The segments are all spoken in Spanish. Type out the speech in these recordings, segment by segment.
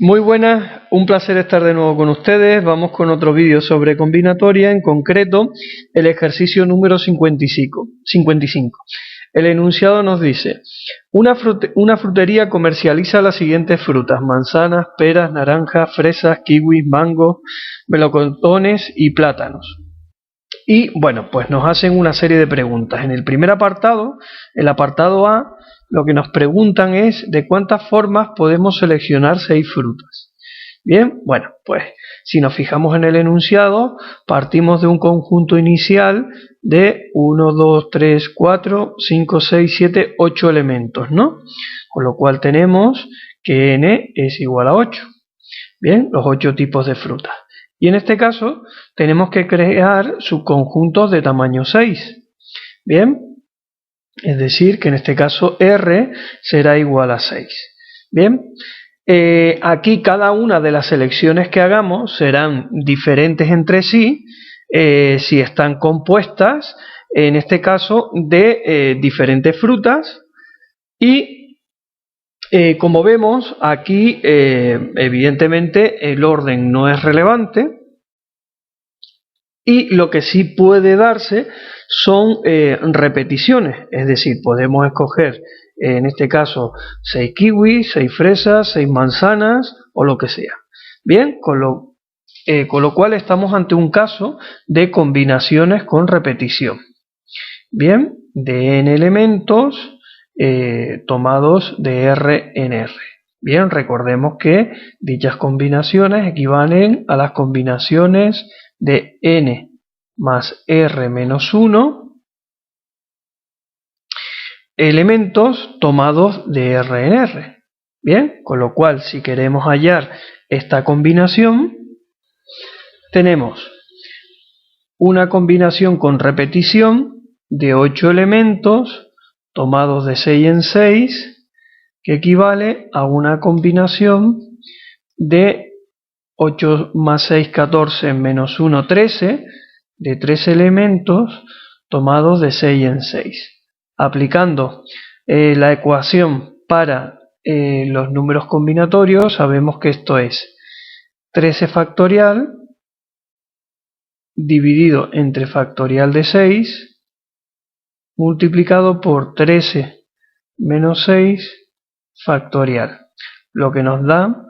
Muy buenas, un placer estar de nuevo con ustedes. Vamos con otro vídeo sobre combinatoria, en concreto el ejercicio número 55. El enunciado nos dice: una frutería comercializa las siguientes frutas: manzanas, peras, naranjas, fresas, kiwis, mangos, melocotones y plátanos. Y bueno, pues nos hacen una serie de preguntas. En el primer apartado, el apartado A, lo que nos preguntan es de cuántas formas podemos seleccionar 6 frutas. Bien, bueno, pues si nos fijamos en el enunciado, partimos de un conjunto inicial de 1, 2, 3, 4, 5, 6, 7, 8 elementos, ¿no? Con lo cual tenemos que n es igual a 8. Bien, los 8 tipos de frutas. Y en este caso tenemos que crear subconjuntos de tamaño 6. Bien, es decir, que en este caso R será igual a 6. Bien, aquí cada una de las selecciones que hagamos serán diferentes entre sí, si están compuestas, en este caso, de diferentes frutas. Y como vemos aquí, evidentemente el orden no es relevante, y lo que sí puede darse son repeticiones, es decir, podemos escoger en este caso 6 kiwis, 6 fresas, 6 manzanas o lo que sea. Bien, con lo cual estamos ante un caso de combinaciones con repetición. Bien, de n elementos tomados de R en R. Bien, recordemos que dichas combinaciones equivalen a las combinaciones de n más r menos 1 elementos tomados de R en R. Bien, con lo cual si queremos hallar esta combinación, tenemos una combinación con repetición de 8 elementos tomados de 6 en 6, que equivale a una combinación de 8 más 6, 14, menos 1, 13, de 3 elementos tomados de 6 en 6. Aplicando la ecuación para los números combinatorios, sabemos que esto es 13 factorial dividido entre factorial de 6 multiplicado por 13 menos 6 factorial, lo que nos da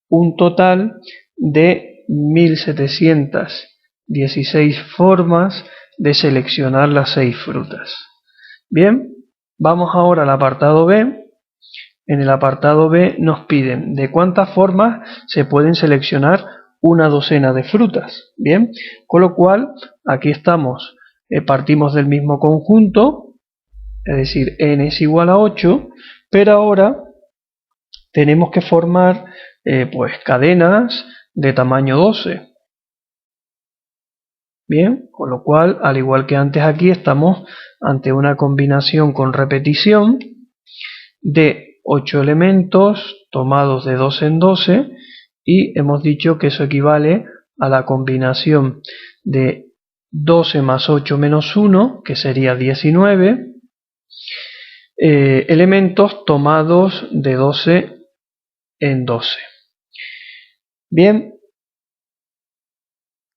un total de 1716 formas de seleccionar las 6 frutas. Bien, vamos ahora al apartado B. En el apartado B nos piden de cuántas formas se pueden seleccionar una docena de frutas. Bien, con lo cual aquí estamos, partimos del mismo conjunto, es decir, n es igual a 8, pero ahora tenemos que formar pues cadenas de tamaño 12. Bien, con lo cual, al igual que antes aquí, estamos ante una combinación con repetición de 8 elementos tomados de 12 en 12, y hemos dicho que eso equivale a la combinación de 12 más 8 menos 1, que sería 19, elementos tomados de 12 en 12. Bien,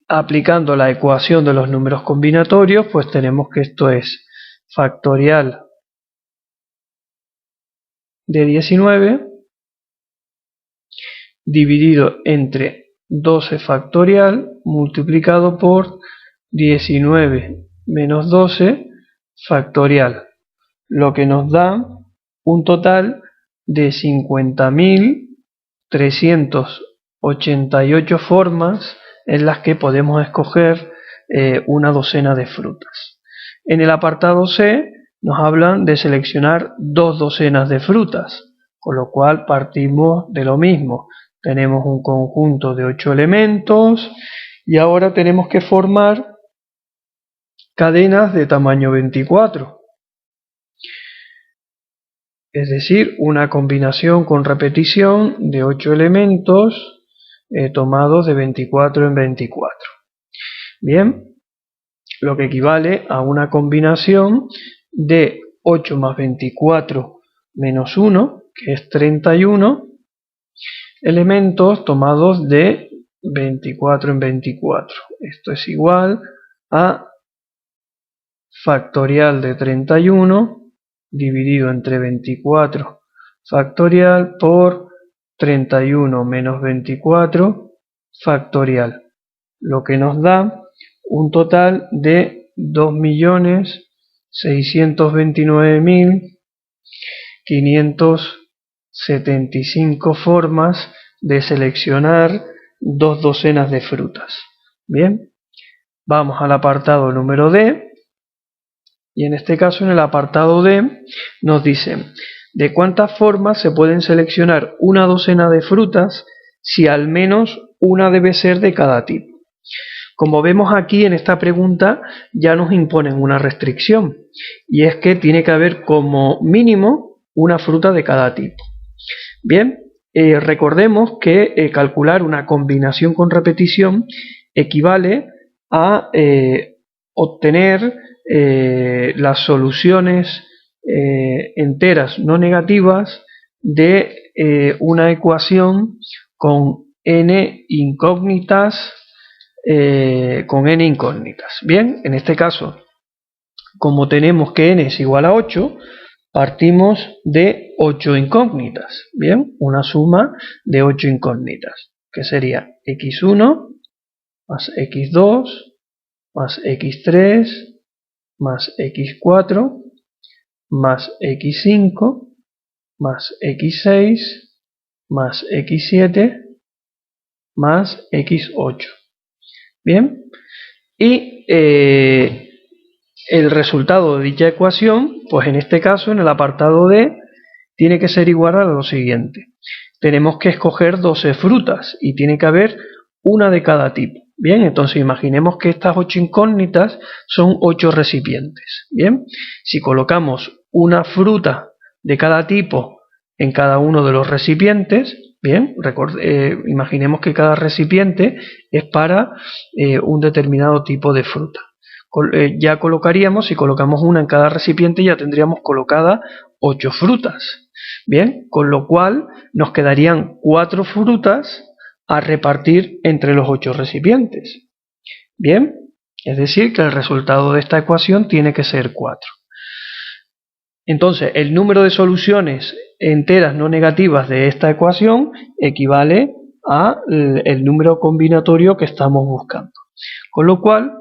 aplicando la ecuación de los números combinatorios, pues tenemos que esto es factorial de 19 dividido entre 12 factorial multiplicado por 19 menos 12 factorial, lo que nos da un total de 50.388 formas en las que podemos escoger una docena de frutas. En el apartado C nos hablan de seleccionar 2 docenas de frutas, con lo cual partimos de lo mismo. Tenemos un conjunto de 8 elementos y ahora tenemos que formar cadenas de tamaño 24. Es decir, una combinación con repetición de 8 elementos tomados de 24 en 24. Bien, lo que equivale a una combinación de 8 más 24 menos 1, que es 31, elementos tomados de 24 en 24. Esto es igual a factorial de 31 dividido entre 24 factorial por 31 menos 24 factorial, lo que nos da un total de 2.629.575 formas de seleccionar 2 docenas de frutas. Bien, vamos al apartado número D, y en este caso en el apartado D nos dice de cuántas formas se pueden seleccionar una docena de frutas si al menos una debe ser de cada tipo. Como vemos aquí en esta pregunta ya nos imponen una restricción, y es que tiene que haber como mínimo una fruta de cada tipo. Bien, recordemos que calcular una combinación con repetición equivale a obtener las soluciones enteras no negativas de una ecuación con n incógnitas. Bien, en este caso, como tenemos que n es igual a 8, partimos de 8 incógnitas. Bien, una suma de 8 incógnitas, que sería x1 más x2 más x3 más x4 más x5 más x6 más x7 más x8. Bien, y el resultado de dicha ecuación, pues en este caso, en el apartado D, tiene que ser igual a lo siguiente. Tenemos que escoger 12 frutas y tiene que haber una de cada tipo. Bien, entonces imaginemos que estas 8 incógnitas son 8 recipientes. Bien, si colocamos una fruta de cada tipo en cada uno de los recipientes, bien, imaginemos que cada recipiente es para un determinado tipo de fruta. Ya colocaríamos, si colocamos una en cada recipiente, ya tendríamos colocadas 8 frutas. Bien, con lo cual nos quedarían 4 frutas a repartir entre los 8 recipientes. Bien, es decir, que el resultado de esta ecuación tiene que ser 4. Entonces, el número de soluciones enteras no negativas de esta ecuación equivale al número combinatorio que estamos buscando. Con lo cual,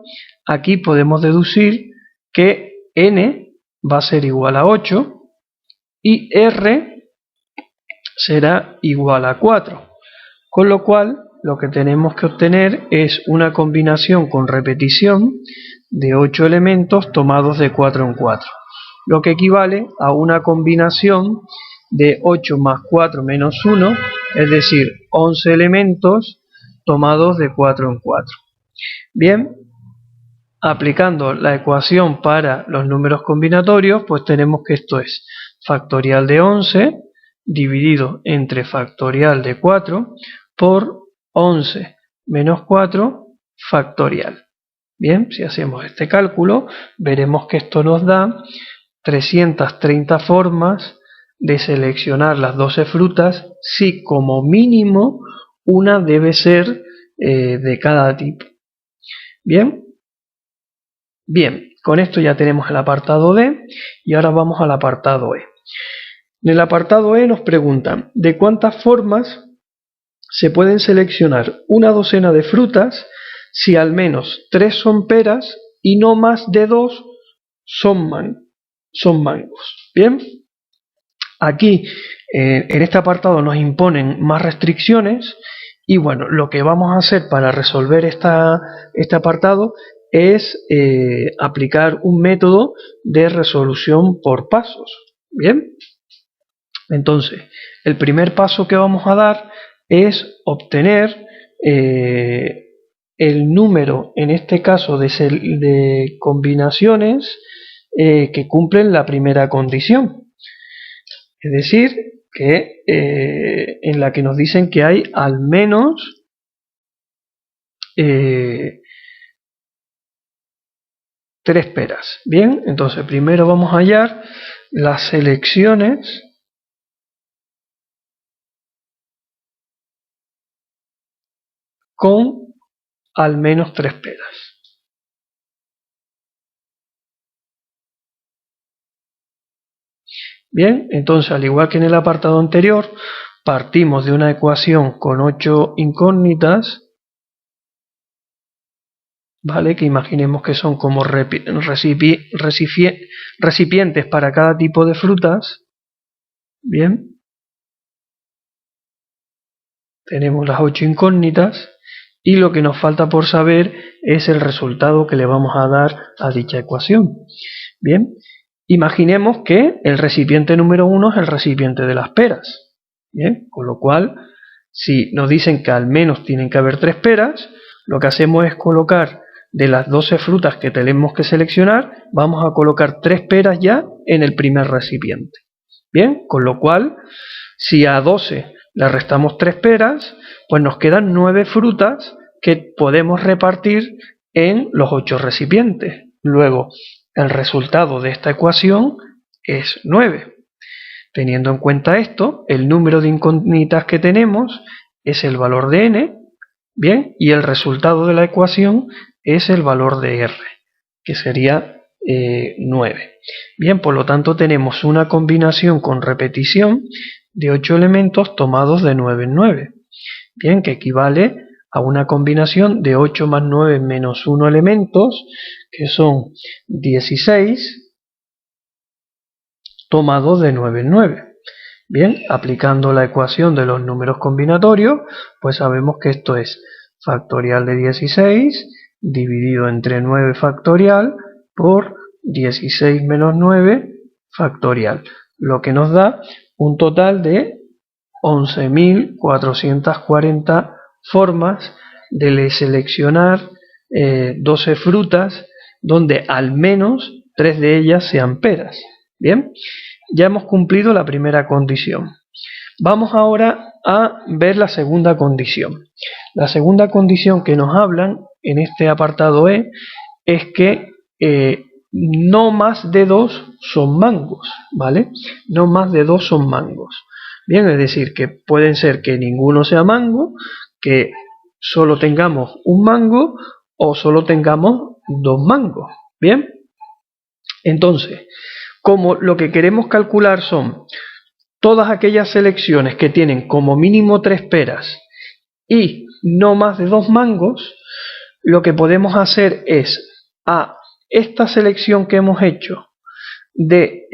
aquí podemos deducir que n va a ser igual a 8 y r será igual a 4. Con lo cual, lo que tenemos que obtener es una combinación con repetición de 8 elementos tomados de 4 en 4. Lo que equivale a una combinación de 8 más 4 menos 1, es decir, 11 elementos tomados de 4 en 4. Bien, aplicando la ecuación para los números combinatorios, pues tenemos que esto es factorial de 11 dividido entre factorial de 4 por 11 menos 4 factorial. Bien, si hacemos este cálculo, veremos que esto nos da 330 formas de seleccionar las 12 frutas si como mínimo una debe ser de cada tipo. Bien, con esto ya tenemos el apartado D y ahora vamos al apartado E. En el apartado E nos preguntan de cuántas formas se pueden seleccionar una docena de frutas si al menos 3 son peras y no más de 2 son mangos. Bien, aquí en este apartado nos imponen más restricciones y bueno, lo que vamos a hacer para resolver este apartado es aplicar un método de resolución por pasos. Bien, entonces el primer paso que vamos a dar es obtener el número, en este caso de combinaciones que cumplen la primera condición, es decir, que en la que nos dicen que hay al menos 3 peras. Bien, entonces primero vamos a hallar las selecciones con al menos 3 peras. Bien, entonces al igual que en el apartado anterior, partimos de una ecuación con 8 incógnitas, ¿vale? Que imaginemos que son como recipientes para cada tipo de frutas. Bien, tenemos las 8 incógnitas y lo que nos falta por saber es el resultado que le vamos a dar a dicha ecuación. Bien, imaginemos que el recipiente número 1 es el recipiente de las peras. Bien, con lo cual, si nos dicen que al menos tienen que haber 3 peras, lo que hacemos es colocar de las 12 frutas que tenemos que seleccionar, vamos a colocar 3 peras ya en el primer recipiente. Bien, con lo cual, si a 12 le restamos 3 peras, pues nos quedan 9 frutas que podemos repartir en los 8 recipientes. Luego, el resultado de esta ecuación es 9. Teniendo en cuenta esto, el número de incógnitas que tenemos es el valor de n, bien, y el resultado de la ecuación es el valor de r, que sería 9. Bien, por lo tanto tenemos una combinación con repetición de 8 elementos tomados de 9 en 9. Bien, que equivale a una combinación de 8 más 9 menos 1 elementos, que son 16, tomados de 9 en 9. Bien, aplicando la ecuación de los números combinatorios, pues sabemos que esto es factorial de 16 dividido entre 9 factorial por 16 menos 9 factorial, lo que nos da un total de 11.440 formas de seleccionar 12 frutas donde al menos 3 de ellas sean peras. Bien, ya hemos cumplido la primera condición. Vamos ahora a ver la segunda condición. La segunda condición que nos hablan en este apartado E es que no más de 2 son mangos, ¿vale? No más de 2 son mangos. Bien, es decir, que pueden ser que ninguno sea mango, que solo tengamos un mango o solo tengamos 2 mangos. Bien, entonces, como lo que queremos calcular son todas aquellas selecciones que tienen como mínimo 3 peras y no más de 2 mangos, lo que podemos hacer es a esta selección que hemos hecho de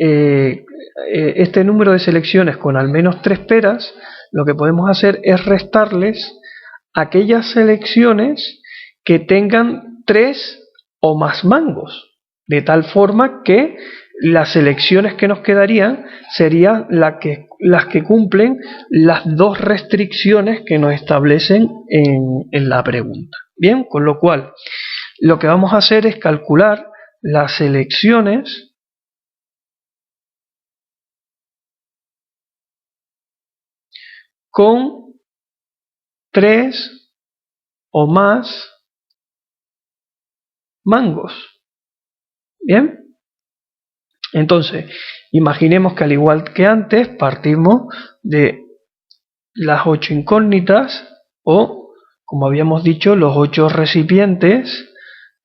este número de selecciones con al menos 3 peras, lo que podemos hacer es restarles aquellas selecciones que tengan 3 o más mangos, de tal forma que las selecciones que nos quedarían serían las que cumplen las 2 restricciones que nos establecen en la pregunta. Bien, con lo cual lo que vamos a hacer es calcular las selecciones con 3 o más mangos. Bien, entonces imaginemos que al igual que antes partimos de las 8 incógnitas o, como habíamos dicho, los 8 recipientes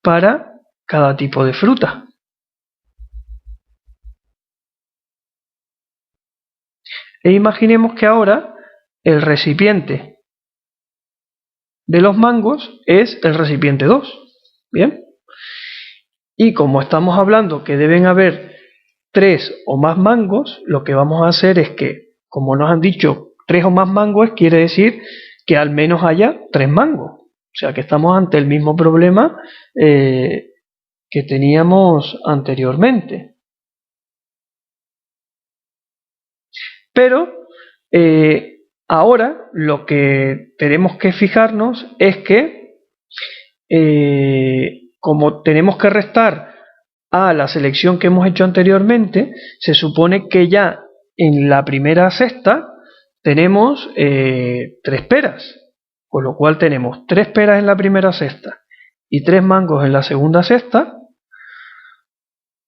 para cada tipo de fruta. E imaginemos que ahora el recipiente de los mangos es el recipiente 2. Bien, y como estamos hablando que deben haber 3 o más mangos, lo que vamos a hacer es que, como nos han dicho 3 o más mangos, quiere decir que al menos haya 3 mangos. O sea que estamos ante el mismo problema que teníamos anteriormente. Pero ahora lo que tenemos que fijarnos es que como tenemos que restar a la selección que hemos hecho anteriormente, se supone que ya en la primera cesta tenemos 3 peras, con lo cual tenemos 3 peras en la primera cesta y 3 mangos en la segunda cesta.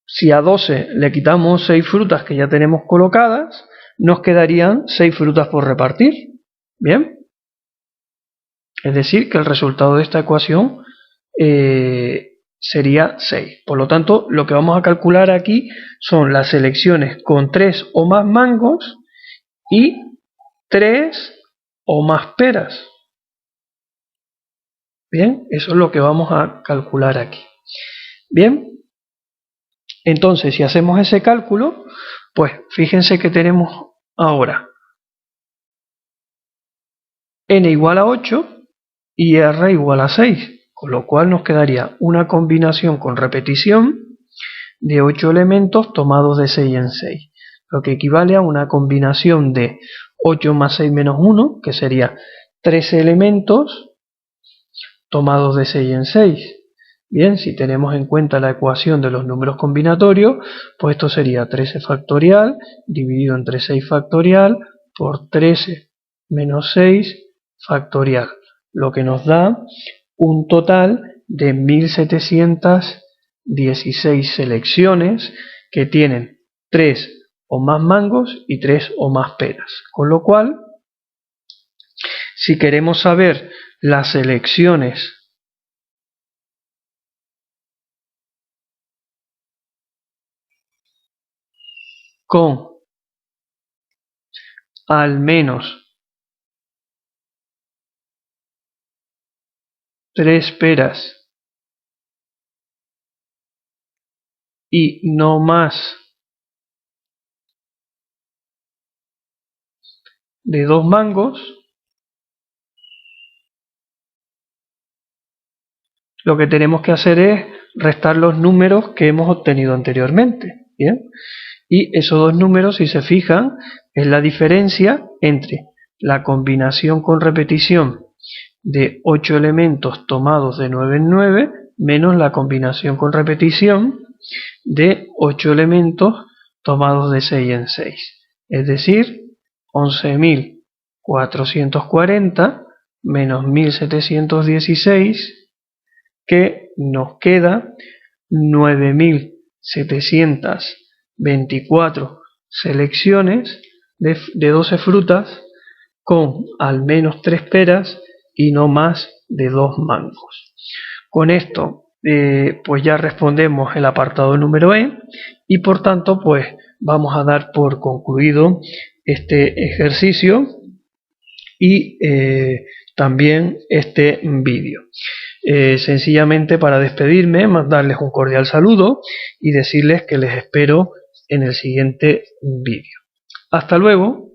Si a 12 le quitamos 6 frutas que ya tenemos colocadas, nos quedarían 6 frutas por repartir. Bien, Es decir, que el resultado de esta ecuación sería 6. Por lo tanto, lo que vamos a calcular aquí son las selecciones con 3 o más mangos y 3 o más peras. Bien, eso es lo que vamos a calcular aquí. Bien, entonces si hacemos ese cálculo, pues fíjense que tenemos ahora n igual a 8 y r igual a 6, con lo cual nos quedaría una combinación con repetición de 8 elementos tomados de 6 en 6, lo que equivale a una combinación de 8 más 6 menos 1, que sería 13 elementos tomados de 6 en 6. Bien, si tenemos en cuenta la ecuación de los números combinatorios, pues esto sería 13 factorial dividido entre 6 factorial por 13 menos 6 factorial, lo que nos da un total de 1716 selecciones que tienen 3 o más mangos y 3 o más peras. Con lo cual, si queremos saber las selecciones con al menos 3 peras y no más de 2 mangos, lo que tenemos que hacer es restar los números que hemos obtenido anteriormente. ¿Bien? Y esos dos números, si se fijan, es la diferencia entre la combinación con repetición de 8 elementos tomados de 9 en 9 menos la combinación con repetición de 8 elementos tomados de 6 en 6. Es decir, 11.440 menos 1.716, que nos queda 9.724 selecciones de 12 frutas con al menos 3 peras y no más de 2 mangos. Con esto pues ya respondemos el apartado número E y por tanto pues vamos a dar por concluido este ejercicio y también este vídeo. Sencillamente para despedirme, mandarles un cordial saludo y decirles que les espero en el siguiente vídeo. Hasta luego.